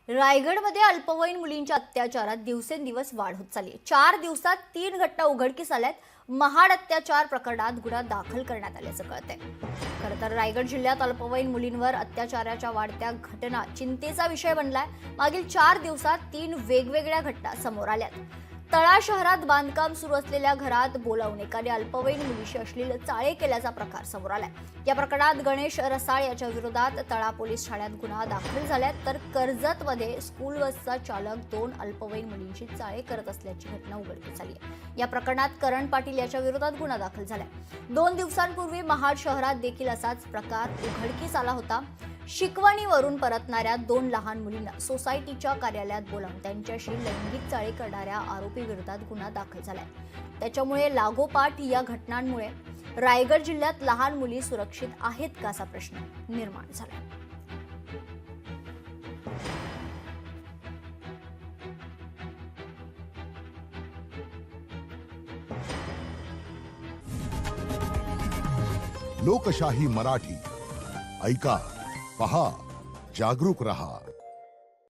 रायगडमध्ये अल्पवयीन मुलींच्या अत्याचारात दिवसेंदिवस वाढ होत चालली आहे। 4 दिवसात 3 घटना उघडकीस आल्यात। महाड अत्याचार प्रकरणात गुन्हा दाखल करण्यात आल्याचं कळतंय। खरं तर रायगड जिल्ह्यात अल्पवयीन मुलींवर अत्याचाराच्या वाढत्या घटना चिंतेचा विषय बनलाय। मागील 4 दिवसात 3 वेगवेगळ्या घटना समोर आल्यात। तळा शहरात बांधकाम सुरू असलेल्या घरात बोलावून एकाने अल्पवयीन मुलीशी अश्लील चाळे केल्याचा प्रकार समोर आलाय। या प्रकरणात गणेश रसाळ याच्या विरोधात तळा पोलीस ठाण्यात गुन्हा दाखल झालाय। तर कर्जतमध्ये स्कूल बसचा चालक 2 अल्पवयीन मुलींची चाळे करत असल्याची घटना उघडकीस आली आहे। या प्रकरणात करण पाटील याच्या विरोधात गुन्हा दाखल झालाय। 2 दिवसांपूर्वी महाड शहरात देखील असाच प्रकार उघडकीस आला होता। शिकवणीवरून परतणाऱ्या 2 लहान मुलींना सोसायटीच्या कार्यालयात बोलावून त्यांच्याशी लैंगिक चाळे करणाऱ्या आरोपी विरोधात गुन्हा दाखल झालाय। त्याच्यामुळे लागोपाठ या घटनांमुळे रायगड जिल्ह्यात लहान मुली सुरक्षित आहेत का असा प्रश्न निर्माण झाला। लोकशाही मराठी ऐका, पहा, जागरूक रहा।